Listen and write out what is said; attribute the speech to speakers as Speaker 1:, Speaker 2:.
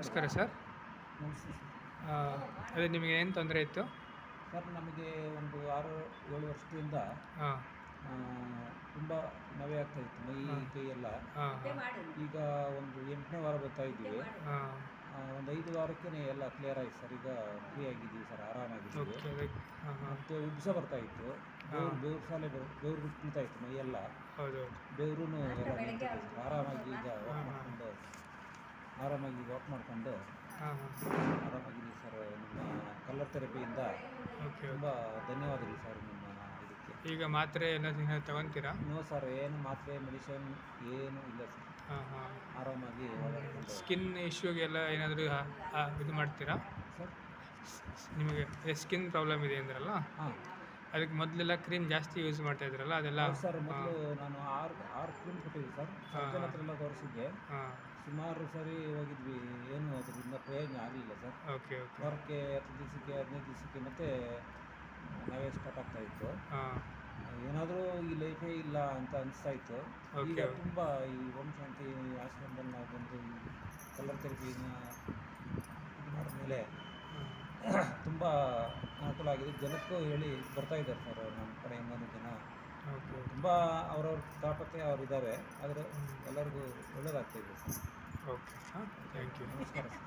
Speaker 1: ನಮಸ್ಕಾರ ಸರ್.
Speaker 2: ನಮಸ್ತೆ ಸರ್.
Speaker 1: ಅದೇ ನಿಮಗೆ ಏನು ತೊಂದರೆ ಇತ್ತು?
Speaker 2: ಸರ್ ನಮಗೆ ಒಂದು 6-7 ವರ್ಷದಿಂದ
Speaker 1: ಹಾಂ
Speaker 2: ತುಂಬ ನವೆ ಆಗ್ತಾ ಇತ್ತು ಮೈ ಕೈ ಎಲ್ಲ.
Speaker 1: ಹಾಂ
Speaker 2: ಈಗ ಒಂದು 8ನೇ ವಾರ ಬರ್ತಾ ಇದ್ದೀವಿ.
Speaker 1: ಹಾಂ
Speaker 2: ಒಂದು 5 ವಾರಕ್ಕೆ ಎಲ್ಲ ಕ್ಲಿಯರ್ ಆಯ್ತು ಸರ್. ಈಗ ಫ್ರೀ ಆಗಿದ್ದೀವಿ ಸರ್, ಆರಾಮಾಗಿದ್ದೀವಿ.
Speaker 1: ಓಕೆ. ಹಾಂ ಹಾಂ
Speaker 2: ಮತ್ತು ಉಬ್ಸ ಬರ್ತಾ ಇತ್ತು, ಬೆವರು ಸಾಲೆ ಬೆವರು ಬಿಡ್ತಾ ಇತ್ತು ಮೈಯೆಲ್ಲ.
Speaker 1: ಹೌದು.
Speaker 2: ಬೆವರು ಎಲ್ಲ ನಿಂತಿದೆ ಸರ್. ಆರಾಮಾಗಿ ಈಗ ವಾಕ್ ಮಾಡ್ಕೊಂಡು
Speaker 1: ಹಾಂ ಹಾಂ
Speaker 2: ಆರಾಮಾಗಿದ್ದೀವಿ ಸರ್. ನಿಮ್ಮ ಕಲರ್ ಥೆರಪಿಯಿಂದ
Speaker 1: ಓಕೆ.
Speaker 2: ತುಂಬ ಧನ್ಯವಾದಗಳು ಸರ್ ನಿಮ್ಮ ಇದಕ್ಕೆ.
Speaker 1: ಈಗ ಮಾತ್ರೆ ಎಲ್ಲ ತಗೊತೀರಾ?
Speaker 2: ನೋ ಸರ್, ಏನು ಮಾತ್ರೆ ಮೆಡಿಸಿನ್ ಏನೂ ಇಲ್ಲ ಸರ್.
Speaker 1: ಹಾಂ ಹಾಂ
Speaker 2: ಆರಾಮಾಗಿ ಓಡಾಡ್ಕೊಂಡು
Speaker 1: ಸ್ಕಿನ್ ಇಶ್ಯೂಗೆಲ್ಲ ಏನಾದರೂ ಇದು ಮಾಡ್ತೀರಾ?
Speaker 2: ಸರ್.
Speaker 1: ನಿಮಗೆ ಸ್ಕಿನ್ ಪ್ರಾಬ್ಲಮ್ ಇದೆ ಅಂದ್ರಲ್ಲ,
Speaker 2: ಹಾಂ
Speaker 1: ಅದಕ್ಕೆ ಮೊದಲೆಲ್ಲ ಕ್ರೀಮ್ ಜಾಸ್ತಿ ಯೂಸ್ ಮಾಡ್ತಾ ಇದ್ರಲ್ಲ, ಅದೆಲ್ಲ
Speaker 2: ಸರ್. ಮೊದಲು ನಾನು ಆರು ಕ್ರೀಮ್ ಕೊಟ್ಟಿದ್ದೆ ಸರ್. ಸರ್ಜನ್ ಹತ್ರ ಎಲ್ಲ ತೋರಿಸಿದ್ದೆ.
Speaker 1: ಹಾಂ
Speaker 2: ಸುಮಾರು ಸರಿ ಹೋಗಿದ್ವಿ, ಏನು ಅದರಿಂದ ಪ್ರಯೋಜನ ಆಗಲಿಲ್ಲ ಸರ್.
Speaker 1: Okay okay.
Speaker 2: ವಾರಕ್ಕೆ 10 ದಿವಸಕ್ಕೆ 15 ದಿವಸಕ್ಕೆ ಮತ್ತೆ ನಾವೇ ಸ್ಟಾರ್ಟ್ ಆಗ್ತಾ ಇತ್ತು.
Speaker 1: ಹಾಂ
Speaker 2: ಏನಾದರೂ ಈ ಲೈಫೇ ಇಲ್ಲ ಅಂತ ಅನಿಸ್ತಾ ಇತ್ತು. ಈಗ
Speaker 1: ಓಕೆ.
Speaker 2: ತುಂಬ ಈ ಓಂ ಶಾಂತಿ ಆಶ್ರಮದಲ್ಲಿ ನಾವು ಬಂದು ಈ ಕಲರ್ ಥೆರಪಿನ ಮಾಡಿದ್ಮೇಲೆ ತುಂಬ ಅನುಕೂಲ ಆಗಿದೆ. ಜನಕ್ಕೂ ಹೇಳಿ ಬರ್ತಾ ಇದ್ದಾರೆ ಸರ್ ನಮ್ಮ ಕಡೆಯಿಂದನೂ ಜನ.
Speaker 1: ಓಕೆ
Speaker 2: ತುಂಬ ಅವ್ರವ್ರ ತಾಪತ್ರೆ ಅವ್ರು ಇದ್ದಾರೆ, ಆದರೆ ಎಲ್ಲರಿಗೂ ಒಳ್ಳೆಯದಾಗ್ತಾ ಇದೆ ಸರ್.
Speaker 1: ಓಕೆ. ಹಾಂ ಥ್ಯಾಂಕ್ ಯು.
Speaker 2: ನಮಸ್ಕಾರ ಸರ್.